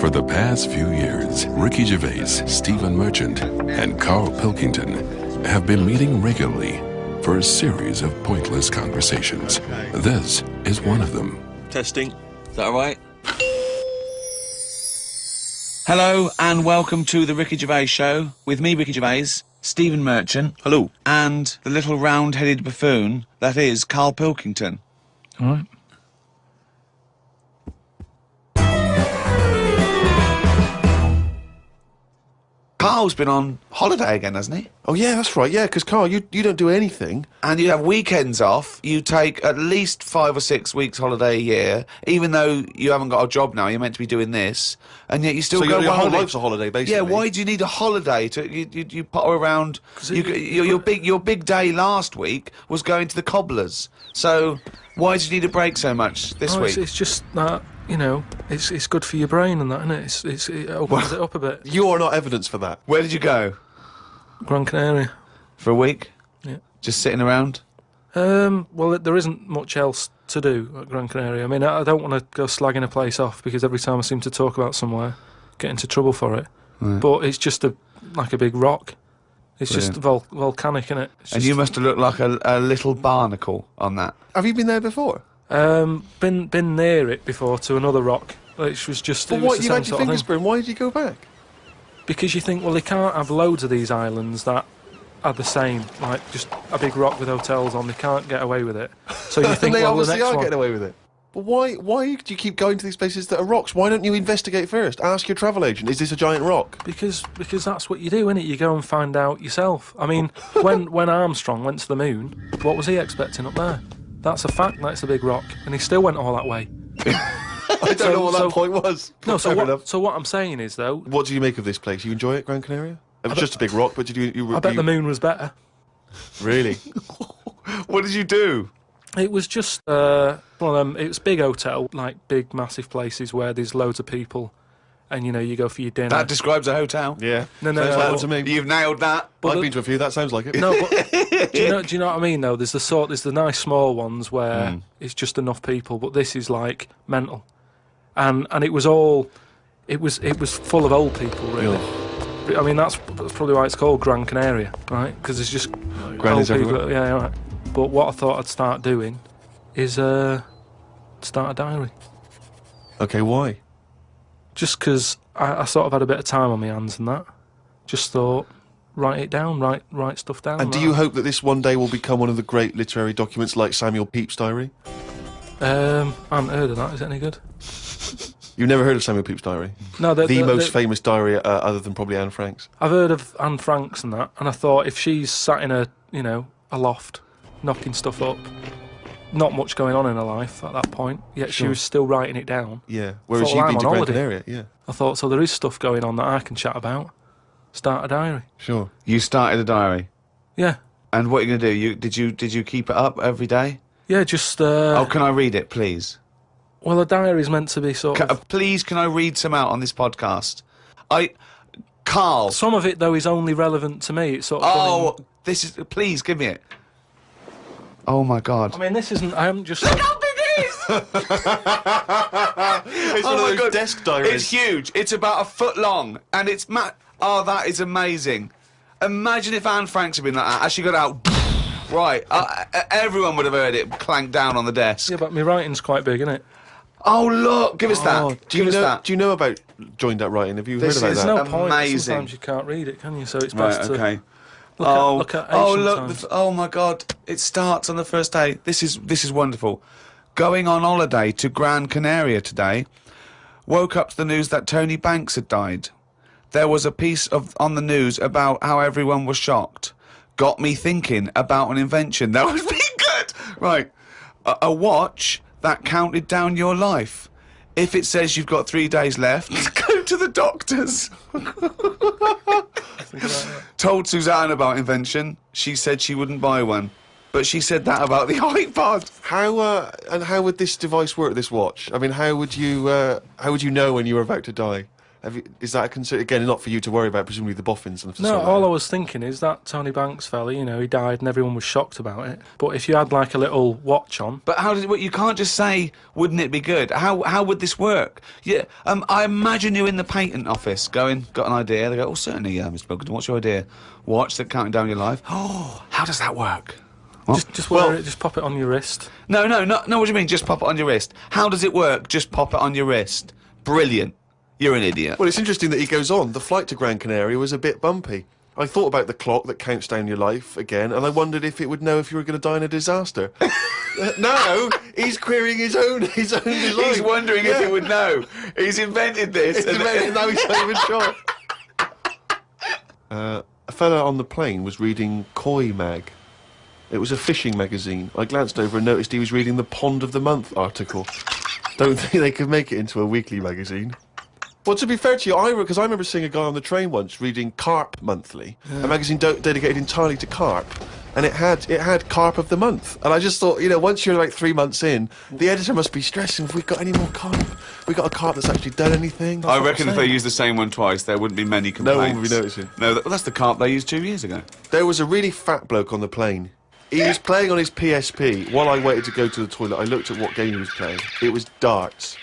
For the past few years, Ricky Gervais, Stephen Merchant, and Carl Pilkington have been meeting regularly for a series of pointless conversations. This is one of them. Testing. Is that all right? Hello and welcome to the Ricky Gervais Show with me, Ricky Gervais, Stephen Merchant. Hello. And the little round-headed buffoon that is Carl Pilkington. All right. Carl's been on holiday again, hasn't he? Oh, yeah, that's right. Yeah, because, Carl, you don't do anything. And you have weekends off. You take at least 5 or 6 weeks holiday a year, even though you haven't got a job now. You're meant to be doing this, and yet you still So go your on whole holiday. life's a holiday, basically. Yeah, why do you need a holiday? You potter around. Your big day last week was going to the cobblers. So why do you need a break so much this week? It's just that, you know, it's good for your brain and that, isn't it? It opens it up a bit. You are not evidence for that. Where did you go? Gran Canaria. For a week? Yeah. Just sitting around? Well, there isn't much else to do at Gran Canaria. I mean, I don't want to go slagging a place off because every time I seem to talk about somewhere, get into trouble for it. Right. But it's just like a big rock. It's just volcanic, innit? And you must have looked like a little barnacle on that. Have you been there before? Been near it before to another rock, which was just. But It was what, the you same had your sort of fingers thing. burned. Why did you go back? Because you think, well, they can't have loads of these islands that are the same, like just a big rock with hotels on. They can't get away with it. So you think, And they well, the obviously next are one. getting away with it. But why do you keep going to these places that are rocks? Why don't you investigate first? Ask your travel agent, is this a giant rock? Because that's what you do, innit? You go and find out yourself. I mean, when Armstrong went to the moon, what was he expecting up there? That's a fact. That's a big rock, and he still went all that way. I don't know what that point was. No, Fair enough. so what I'm saying is, though, What do you make of this place? You enjoy it, Gran Canaria? It was just a big rock, but did you I bet the moon was better. Really? What did you do? It was just one of them. It was a big hotel, like big, massive places where there's loads of people, and you go for your dinner. That describes a hotel. Yeah. No, Sounds like no, that to me. You've nailed that. I've been to a few, that sounds like it. No, but do you know what I mean? Though there's the nice small ones where it's just enough people, but this is like mental, and it was full of old people, really. I mean, that's probably why it's called Gran Canaria, right? Because it's just Gran old is people. everywhere. Yeah, right. But what I thought I'd start doing is start a diary. Okay, why? Just because I sort of had a bit of time on my hands and that. Just thought, write it down, write stuff down. And do you hope that this one day will become one of the great literary documents like Samuel Pepys' diary? I haven't heard of that. Is it any good? You've never heard of Samuel Pepys' diary? No, The most famous diary other than probably Anne Frank's. I've heard of Anne Frank's and that, and I thought if she's sat in a loft, knocking stuff up, not much going on in her life at that point, yet she Sure. was still writing it down. Yeah, whereas Thought, you've well, been I'm to on Gran holiday. Canaria, yeah. I thought, so there is stuff going on that I can chat about. Start a diary. Sure. You started a diary. Yeah, And what are you going to do? Did you keep it up every day? yeah. Just Oh, can I read it, please? well, a diary's meant to be sort of. Please, can I read some out on this podcast? Carl. Some of it though is only relevant to me. It's sort of. Oh, this is. Please give me it. Oh my God. I mean, this isn't. I haven't just. Look how big it is! It's one of those desk diaries. It's huge. It's about a foot long, and it's Oh, that is amazing. Imagine if Anne Franks had been like that. As she got out, right, everyone would have heard it clank down on the desk. Yeah, but my writing's quite big, isn't it? Oh look, give us that. Do you Give us know? that. Do you know about joined up writing? Have you This heard about is that? There's no point. Amazing. Sometimes you can't read it, can you? So it's Right, best to okay. look at ancient times. Oh my God! It starts on the first day. This is wonderful. Going on holiday to Gran Canaria today. Woke up to the news that Tony Banks had died. There was a piece on the news about how everyone was shocked. Got me thinking about an invention that would be good. Right, a watch that counted down your life. If it says you've got 3 days left, go to the doctors. Told Suzanne about invention. She said she wouldn't buy one. But she said that about the iPod. How would this device work? This watch. I mean, how would you know when you were about to die? Is that a concern? Again, not for you to worry about, presumably the boffins and No, all I was thinking is that Tony Banks fella, he died and everyone was shocked about it. But if you had like a little watch on... But how did it work? You can't just say, wouldn't it be good? How would this work? Yeah, I imagine you're in the patent office going, got an idea. They go, oh, certainly, Mr. Pilkington, what's your idea? Watch that counting down your life. Oh, how does that work? Just wear it, just pop it on your wrist. No, what do you mean, just pop it on your wrist? How does it work, just pop it on your wrist? Brilliant. You're an idiot. Well, it's interesting that he goes on. The flight to Gran Canaria was a bit bumpy. I thought about the clock that counts down your life again, and I wondered if it would know if you were going to die in a disaster. No, he's querying his own design. He's wondering if he would know. He's invented this. Now he's not even sure. A fella on the plane was reading Koi Mag. It was a fishing magazine. I glanced over and noticed he was reading the Pond of the Month article. Don't think they could make it into a weekly magazine. Well, to be fair to you, because I remember seeing a guy on the train once reading Carp Monthly, a magazine dedicated entirely to carp, and it had Carp of the Month. And I just thought, once you're like 3 months in, the editor must be stressing, have we got any more carp? We got a carp that's actually done anything? I reckon if they used the same one twice, there wouldn't be many complaints. No one would be noticing. No, that's the carp they used 2 years ago. There was a really fat bloke on the plane. He was playing on his PSP. While I waited to go to the toilet, I looked at what game he was playing. It was darts.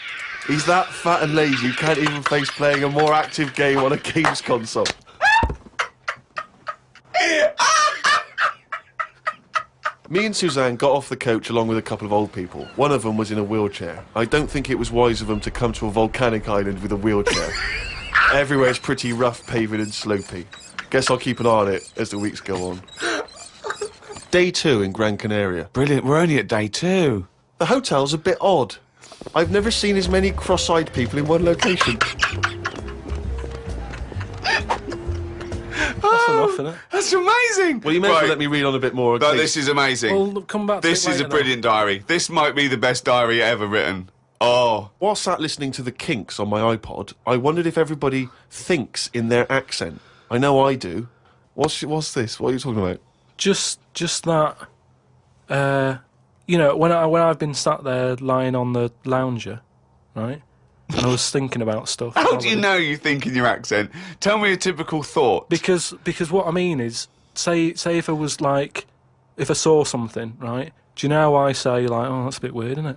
He's that fat and lazy, you can't even face playing a more active game on a games console. Me and Suzanne got off the coach along with a couple of old people. One of them was in a wheelchair. I don't think it was wise of them to come to a volcanic island with a wheelchair. Everywhere's pretty rough paving and slopey. Guess I'll keep an eye on it as the weeks go on. Day 2 in Gran Canaria. Brilliant, we're only at day 2. The hotel's a bit odd. I've never seen as many cross-eyed people in one location. That's enough, isn't it? That's amazing! Well, you may as well let me read on a bit more. No, this is amazing. We'll come back to This it is a later brilliant diary. This might be the best diary ever written. Oh. While sat listening to the Kinks on my iPod, I wondered if everybody thinks in their accent. I know I do. What's this? What are you talking about? Just that, when I've been sat there lying on the lounger, right, and I was thinking about stuff. How do you know you think in your accent? Tell me a typical thought. Because what I mean is, say if I was like, if I saw something, right, do you know how I say, like, oh, that's a bit weird, isn't it?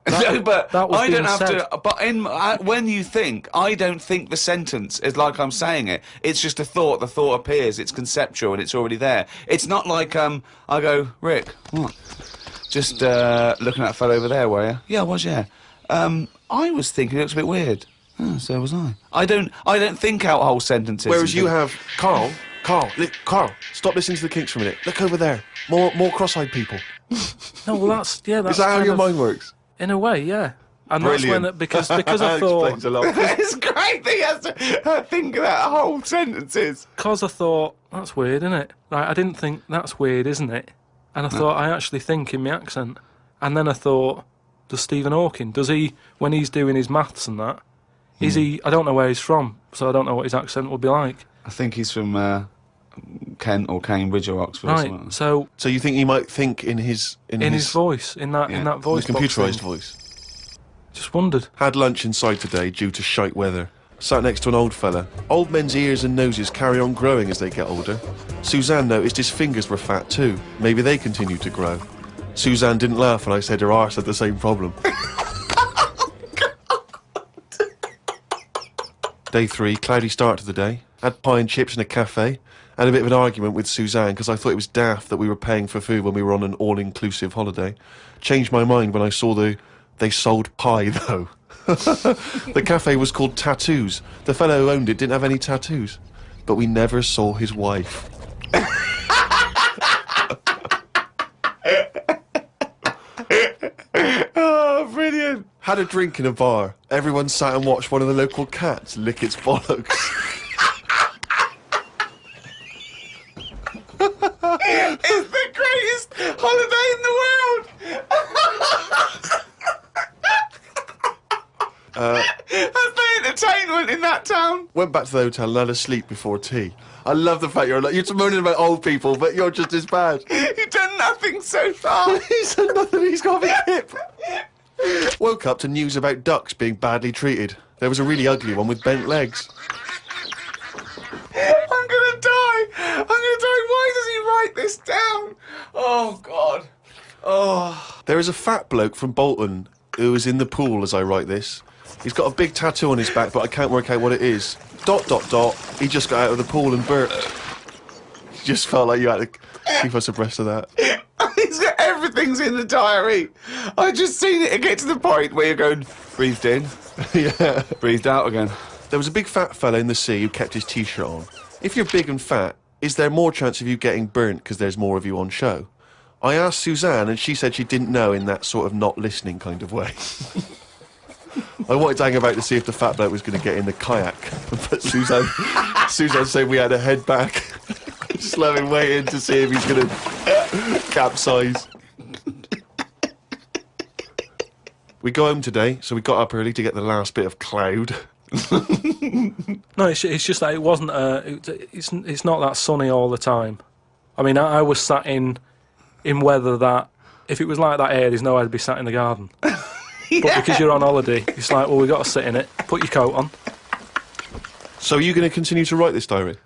No, but that was I don't being have said. to. But when you think, I don't think the sentence is like I'm saying it. It's just a thought. The thought appears. It's conceptual and it's already there. It's not like I go, Rick, what? Just looking at that fellow over there, were you? Yeah, I was. Yeah. I was thinking it looks a bit weird. Oh, so was I. I don't think out whole sentences. Whereas you have Carl, stop listening to the Kinks for a minute. Look over there. More cross-eyed people. No, well, that's Is that how your mind works? In a way, yeah. And Brilliant. that's when because I That thought explains a lot. It's great that he has to think about whole sentences. because I thought that's weird, isn't it? Like I didn't think that's weird, isn't it? And I thought I actually think in my accent. And then I thought, does Stephen Hawking, does he when he's doing his maths and that? Is he? I don't know where he's from, so I don't know what his accent would be like. I think he's from Kent or Cambridge or Oxford. Or something. Right. So you think he might think in his voice, in that voice, the box computerised thing. voice. Just wondered. Had lunch inside today due to shite weather. Sat next to an old fella. Old men's ears and noses carry on growing as they get older. Suzanne noticed his fingers were fat too. Maybe they continue to grow. Suzanne didn't laugh when I said her arse had the same problem. Day 3, cloudy start to the day. Had pie and chips in a cafe. Had a bit of an argument with Suzanne because I thought it was daft that we were paying for food when we were on an all-inclusive holiday. Changed my mind when I saw they sold pie, though. The cafe was called Tattoos. The fellow who owned it didn't have any tattoos. But we never saw his wife. Oh, brilliant. Had a drink in a bar. Everyone sat and watched one of the local cats lick its bollocks. It's the greatest holiday in the world. That's the entertainment in that town. Went back to the hotel and had a sleep before tea. I love the fact you're moaning about old people, but you're just as bad. You've done nothing so far. He's done nothing, he's got a big hip. Woke up to news about ducks being badly treated. There was a really ugly one with bent legs. I'm gonna die. Why does he write this down? Oh, God. Oh. There is a fat bloke from Bolton who is in the pool as I write this. He's got a big tattoo on his back, but I can't work out what it is. ... He just got out of the pool and burped. Just felt like you had to keep us abreast of that. Everything's in the diary. I just seen it get to the point where you're going, breathed in, Yeah. breathed out again. There was a big fat fella in the sea who kept his T-shirt on. If you're big and fat, is there more chance of you getting burnt because there's more of you on show? I asked Suzanne, and she said she didn't know in that sort of not listening kind of way. I wanted to hang about to see if the fat bloke was going to get in the kayak, but Suzanne said we had to head back. Slow him waiting to see if he's going to capsize. We go home today, so we got up early to get the last bit of cloud. No, it's just that it wasn't. It's not that sunny all the time. I mean, I was sat in weather that if it was like that here, there's no way I'd be sat in the garden. Yeah. But because you're on holiday, it's like, well, we've got to sit in it. Put your coat on. So are you going to continue to write this diary?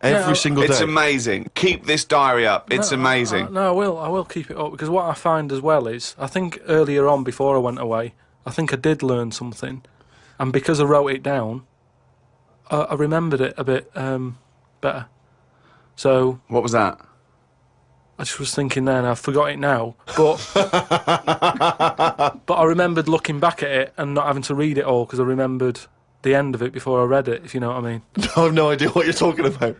Every single day? It's amazing. Keep this diary up. It's amazing. No, I will keep it up, because what I find as well is, I think earlier on, before I went away, I think I did learn something. And because I wrote it down, I remembered it a bit better. So... What was that? I just was thinking then, I forgot it now, but but I remembered looking back at it and not having to read it all, because I remembered the end of it before I read it, if you know what I mean. I have no idea what you're talking about.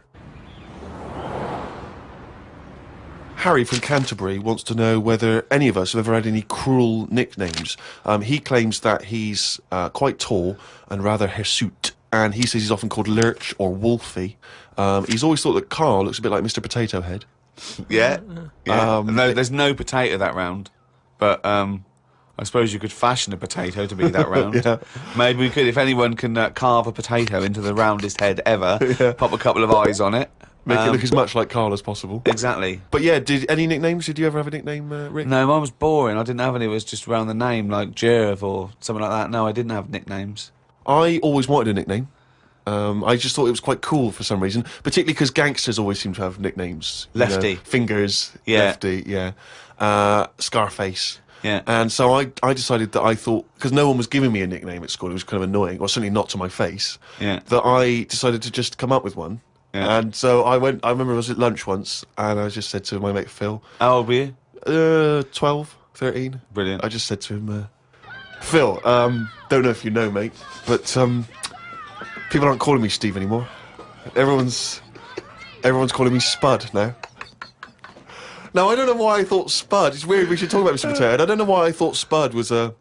Harry from Canterbury wants to know whether any of us have ever had any cruel nicknames. He claims that he's quite tall and rather hirsute, and he says he's often called Lurch or Wolfie. He's always thought that Carl looks a bit like Mr. Potato Head. Yeah. No, there's no potato that round, but I suppose you could fashion a potato to be that round. Yeah. Maybe we could, if anyone can carve a potato into the roundest head ever, pop a couple of eyes on it. Make it look as much like Carl as possible. Exactly. But yeah, any nicknames? Did you ever have a nickname, Rick? No, mine was boring. I didn't have any. It was just around the name, like Gervais or something like that. No, I didn't have nicknames. I always wanted a nickname. I just thought it was quite cool for some reason, particularly because gangsters always seem to have nicknames. Lefty. Fingers, Yeah. Lefty, yeah. Scarface. Yeah. And so I decided that I thought, because no one was giving me a nickname at school, it was kind of annoying, or certainly not to my face, Yeah. that I decided to just come up with one. Yeah. And so I remember I was at lunch once, and I just said to my mate Phil, How old were you? 12, 13. Brilliant. I just said to him, Phil, don't know if you know, mate, but people aren't calling me Steve anymore. Everyone's calling me Spud now. Now, I don't know why I thought Spud. It's weird, we should talk about Mr. Potato Head. I don't know why I thought Spud was a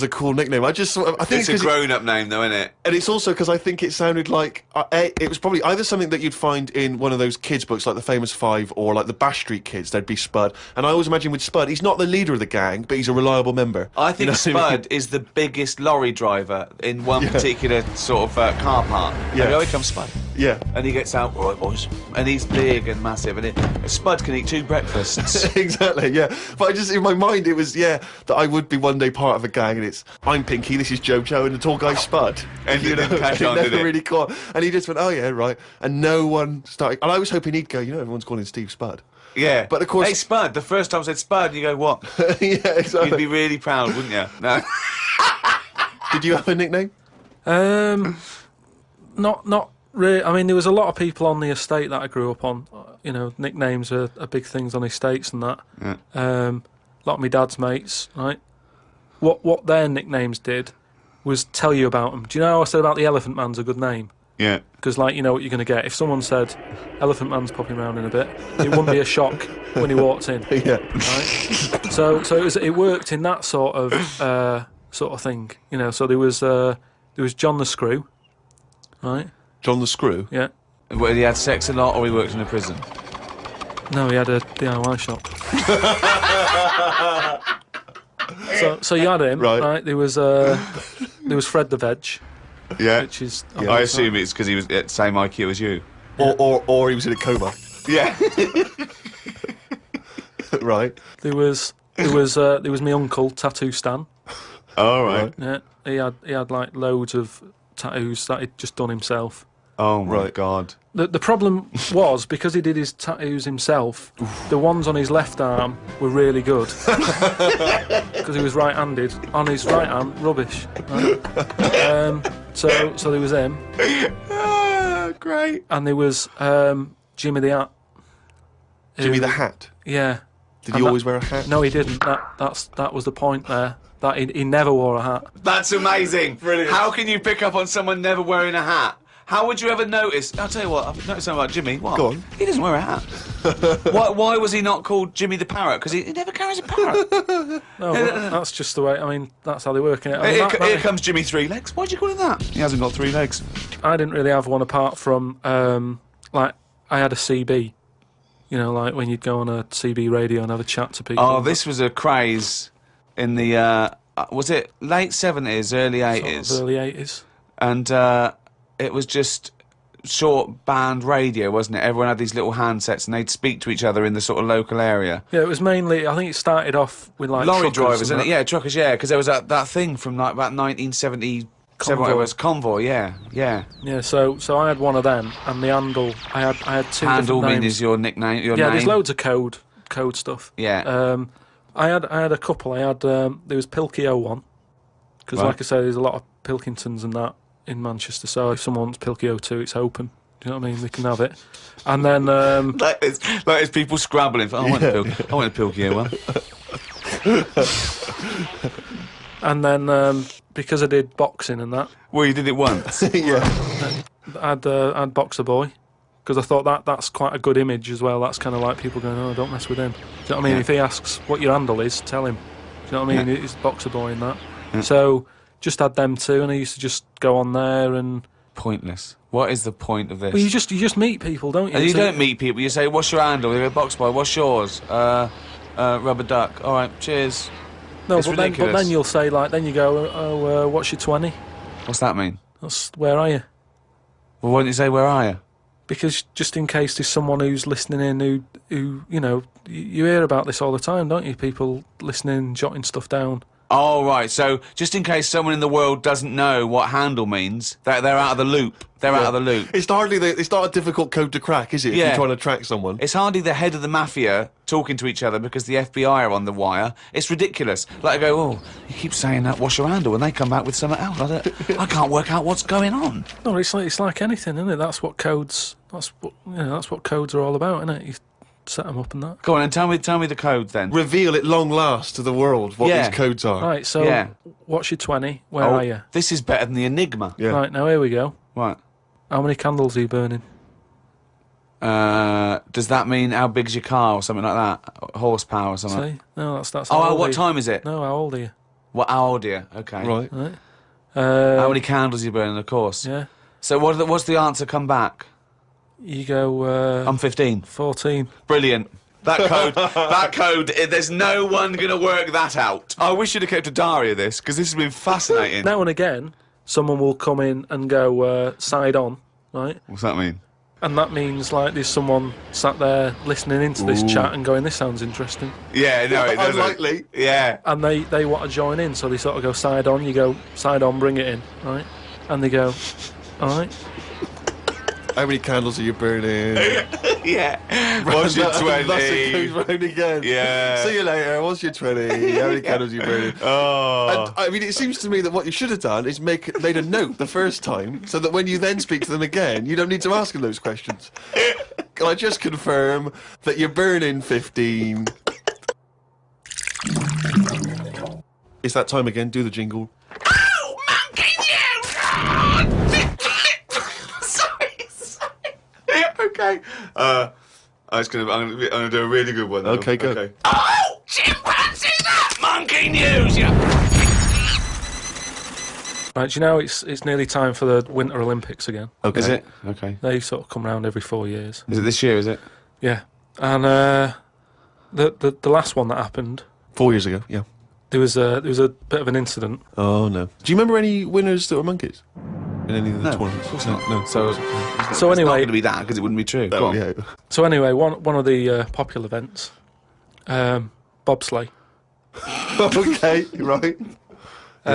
cool nickname. I think It's a grown-up name, though, isn't it? and it's also because I think it sounded like it was probably either something that you'd find in one of those kids' books, like the Famous Five, or like the Bash Street Kids. There'd be Spud, and I always imagine with Spud, he's not the leader of the gang, but he's a reliable member. I think You know what I mean? Spud is the biggest lorry driver in one particular sort of car park. Yeah. And here comes Spud. Yeah. And he gets out, all right, boys. And he's big and massive. And Spud can eat 2 breakfasts. Exactly, yeah. But I just, in my mind, it was, that I would be one day part of a gang, and it's, I'm Pinky, this is Jojo, and the tall guy's Spud. And you didn't catch on, never did it? really caught. And he just went, oh yeah, right. And no one started, and I was hoping he'd go, everyone's calling Steve Spud. Yeah. But of course... Hey, Spud. The first time I said Spud, you go, what? Yeah, exactly. You'd be really proud, wouldn't you? No. Did you have a nickname? Not really. I mean, there was a lot of people on the estate that I grew up on. Nicknames are big things on estates and that. Yeah. A lot of my dad's mates, right? What their nicknames did was tell you about them. Do you know how I said about the Elephant Man's a good name? Yeah. Because, you know what you're going to get. If someone said, Elephant Man's popping around in a bit, it wouldn't be a shock when he walked in. Yeah. Right? So it worked in that sort of thing. So there was John the Screw, right? John the Screw? Yeah. Whether he had sex a lot or he worked in a prison. No, he had a DIY shop. So you had him, right? There was Fred the Veg. Yeah. Which is... I assume it's because he was at the same IQ as you. Or he was in a coma. Yeah. Right. There was my uncle, Tattoo Stan. All right. Yeah, he had like loads of tattoos that he'd just done himself. Oh my Right. God. The problem was, because he did his tattoos himself, the ones on his left arm were really good. Because he was right-handed. On his right arm, rubbish. Right? So there was him. Great. And there was Jimmy the Hat. Jimmy who- the Hat. Yeah. Did And he that- always wear a hat? No, he didn't. That was the point there. That he never wore a hat. That's amazing. Brilliant. How can you pick up on someone never wearing a hat? How would you ever notice? I'll tell you what, I've noticed something about Jimmy. What? Go on. He doesn't wear a hat. Why was he not called Jimmy the Parrot? Because he never carries a parrot. No, but that's just the way. I mean, that's how they work in it. I mean, Here comes Jimmy Three Legs. Why'd you call him that? He hasn't got 3 legs. I didn't really have one apart from like I had a CB. You know, like when you'd go on a CB radio and have a chat to people. Oh, this was a craze in the, was it late 70s, early Sort of 80s? early 80s. And it was just short band radio, wasn't it? Everyone had these little handsets and they'd speak to each other in the sort of local area. Yeah, it was mainly. I think it started off with like Lorry truckers drivers, and isn't it? that. Yeah, truckers, yeah, because there was that thing from like about 1977, whatever it was, Convoy, yeah. Yeah, so I had one of them, and the handle. I had two Handle different mean names. is your nickname, your Yeah, name? there's loads of code stuff. Yeah. I had a couple. I had there was Pilkey 01, because Right. like I say, there's a lot of Pilkingtons and that in Manchester. So if someone wants Pilkey 02, it's open. Do you know what I mean? They can have it. And then Like it's people scrabbling. For, I want a Pilkey one. and then because I did boxing and that, Well, you did it once. Yeah. I'd Boxer Boy, because I thought that's quite a good image as well. That's kind of like people going, oh, don't mess with him. Do you know what I mean? Yeah. If he asks what your handle is, tell him. Do you know what I mean? It's Boxer Boy and that. Yeah. So just had them two, and I used to just go on there and. Pointless. What is the point of this? Well, you just meet people, don't you? And you So- don't meet people. You say, "What's your handle?" They go, "Box boy." What's yours? Rubber duck. All right, cheers. No, It's but ridiculous. then you'll say like, then you go, oh, what's your 20? What's that mean? That's where are you? Well, why don't you say, "Where are you?" Because just in case there's someone who's listening in who you know, you hear about this all the time, don't you? People listening, jotting stuff down. Oh, right. So, just in case someone in the world doesn't know what handle means, they're out of the loop. They're out of the loop. It's not a difficult code to crack, is it? If Yeah. you're trying to track someone. It's hardly the head of the mafia talking to each other because the FBI are on the wire. It's ridiculous. Like I go, oh, you keep saying that, what's your handle? And they come back with something else. I can't work out what's going on. No, it's like anything, isn't it? That's what codes are all about, isn't it? You set them up and that. Go on and tell me the codes then. Reveal at long last to the world what Yeah. these codes are. Right, so Yeah. what's your 20? Where Oh, are you? This is better than the Enigma. Yeah. Right, now here we go. Right. How many candles are you burning? Does that mean how big's your car or something like that? Horsepower or something? See? No, that's Oh, how old what are you? time is it? No, how old are you? What? How old are you? Okay. Right. Right. How many candles are you burning? Of course. Yeah. So what's the answer? Come back. You go I'm 15. 14. Brilliant. That code. There's no one gonna work that out. I wish you'd have kept a diary of this because this has been fascinating. Now and again, someone will come in and go side on, right? What's that mean? And that means like there's someone sat there listening into this chat and going, this sounds interesting. Yeah, no, it doesn't. Unlikely. Yeah. And they want to join in, so they sort of go side on, you go side on, bring it in, right? And they go, all right. How many candles are you burning? Yeah. What's your 20? That's it goes round again. Yeah. See you later. What's your 20? How many candles are you burning? Oh. And, I mean, it seems to me that what you should have done is made a note the first time, so that when you then speak to them again, you don't need to ask them those questions. Can I just confirm that you're burning 15? It's that time again. Do the jingle. Okay. I'm gonna do a really good one. Okay, go. Oh, chimpanzee! That monkey news, yeah. Right, do you know it's nearly time for the Winter Olympics again. Okay. Is it? Okay. They sort of come round every 4 years. Is it this year? Is it? Yeah. And the last one that happened, 4 years ago. Yeah. there was a bit of an incident. Oh no. Do you remember any winners that were monkeys in any of the No, tournaments? of course not. No. So So it's not anyway, going to be that because it wouldn't be true. Go on. Yeah. so anyway, one of the popular events, bobsleigh. Okay. Right. You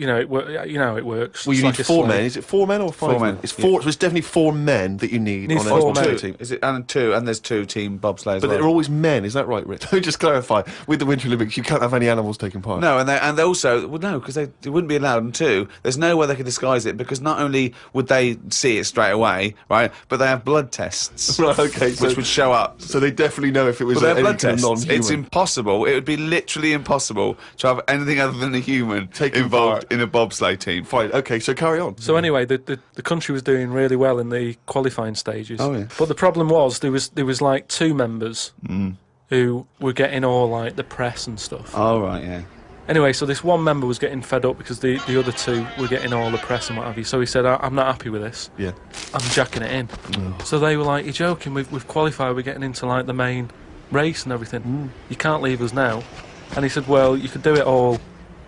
know, you know how it works. Well, you It's need like a 4 sleigh. men. Is it 4 men or 5 4 men? men. It's 4. So it's definitely 4 men that you need Need on a 4 men. team. Is it and 2? And there's 2 team bobsleigh as But well. they're always men. Is that right, Rick? Let me just clarify. With the Winter Olympics, you can't have any animals taking part. No, and they also no, because they wouldn't be allowed. And 2, there's no way they could disguise it because not only would they see it straight away, right, but they have blood tests, Right. Okay. which would show up. So they definitely know if it was Well, they have any blood kind of tests. non-human. It's impossible. It would be literally impossible to have anything other than a human Taking involved part. in a bobsleigh team. Fine. Okay. So carry on. So anyway, the country was doing really well in the qualifying stages. Oh, yeah. But the problem was there was like 2 members who were getting all like the press and stuff. Oh right, yeah. Anyway, so this one member was getting fed up because the other 2 were getting all the press and what have you. So he said, I'm not happy with this. Yeah. I'm jacking it in. So they were like, you're joking, we've qualified, we're getting into like the main race and everything. You can't leave us now. And he said, well, you could do it all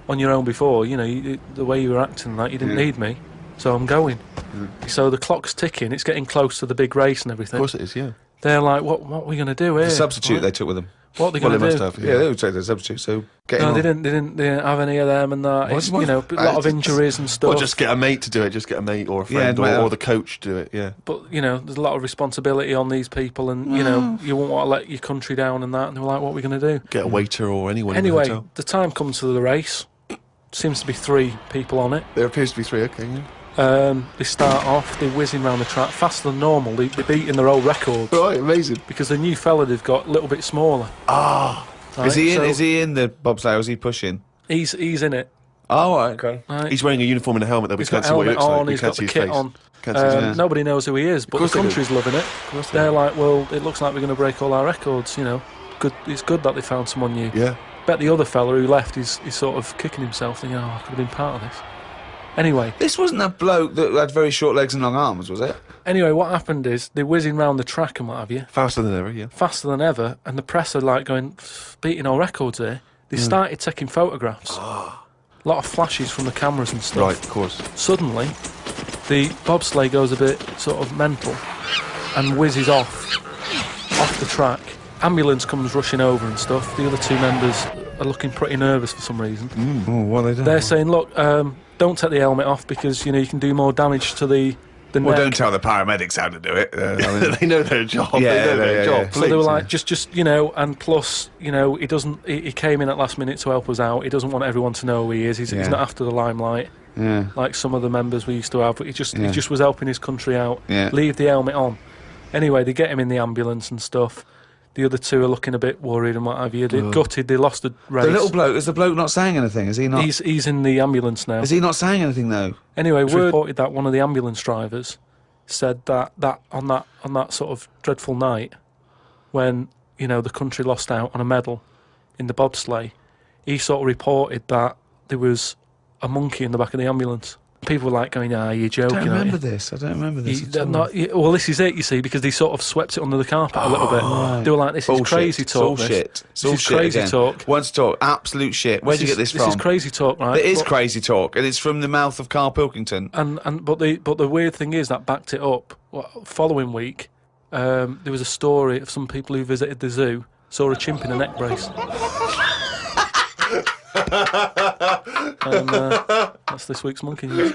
on your own before, you know, the way you were acting, like you didn't need me, so I'm going. So the clock's ticking, it's getting close to the big race and everything. Of course it is. Yeah. They're like, what are we going to do here? The substitute Right? they took with them. What are they Well, going they to do? must have. Yeah, they would take the substitute. So get him No, on. they didn't have any of them and that. It's, What? you know, a lot of injuries and stuff. Or just get a mate to do it. Just get a mate or a friend Yeah, or the coach to do it. Yeah. But, you know, there's a lot of responsibility on these people and, you know, you won't want to let your country down and that. And they were like, what are we going to do? Get a waiter or anyone in the Anyway, hotel. the time comes to the race. Seems to be 3 people on it. There appears to be 3. Okay. Yeah. They start off, they're whizzing around the track faster than normal. They're beating their old records Right. Amazing. because the new fella they've got a little bit smaller. Ah. Right? Is he in? So Is he in the bobsleigh? Or is he pushing? He's in it. Oh, right, okay. Right? He's wearing a uniform and a helmet. Though we He's got can't see what he helmet looks like. on. We He's can't got see the his kit face. on. Can't see his face. Nobody knows who he is, but the course they do. country's loving it. course they They're do. like, well, it looks like we're going to break all our records. You know, good. It's good that they found someone new. Yeah. Bet the other fella who left is sort of kicking himself, thinking, oh, I could have been part of this. Anyway, This wasn't that bloke that had very short legs and long arms, was it? what happened is they're whizzing round the track and what have you, Faster than ever. Yeah. faster than ever, and the press are like going, beating all records here. They started taking photographs. A lot of flashes from the cameras and stuff. Right. Of course. Suddenly, the bobsleigh goes a bit sort of mental and whizzes off the track. Ambulance comes rushing over and stuff. The other 2 members are looking pretty nervous for some reason. Oh, what are they doing? They're saying, look, don't take the helmet off because, you know, you can do more damage to the Well, neck. don't tell the paramedics how to do it. They know their job. Yeah, they know their yeah, job. yeah. So they were Please. like, just you know, and plus, you know, he came in at last minute to help us out. He doesn't want everyone to know who he is. He's Yeah. not after the limelight Yeah. like some of the members we used to have. But he just Yeah. was helping his country out. Yeah. Leave the helmet on. Anyway, they get him in the ambulance and stuff. The other 2 are looking a bit worried and what have you. They're gutted. They lost the race. The little bloke, is the bloke not saying anything? Is he not? He's in the ambulance now. Is he not saying anything though? Anyway, word reported that one of the ambulance drivers said that on that sort of dreadful night when, you know, the country lost out on a medal in the bobsleigh, he sort of reported that there was a monkey in the back of the ambulance. People were like going, you're joking. I don't aren't remember you?" this. I don't remember this. You- at they're all. not- well, this is it, you see, because they sort of swept it under the carpet a little bit. right. They were like, this Bullshit. is crazy It's all talk. this. shit. It's This all is shit crazy again. talk. Once talk, absolute shit. Where'd you get this from? This is crazy talk, right? It is But- crazy talk, and it's from the mouth of Carl Pilkington. But the weird thing is that backed it up. Following week, there was a story of some people who visited the zoo saw a chimp in a neck brace. And that's this week's Monkey News.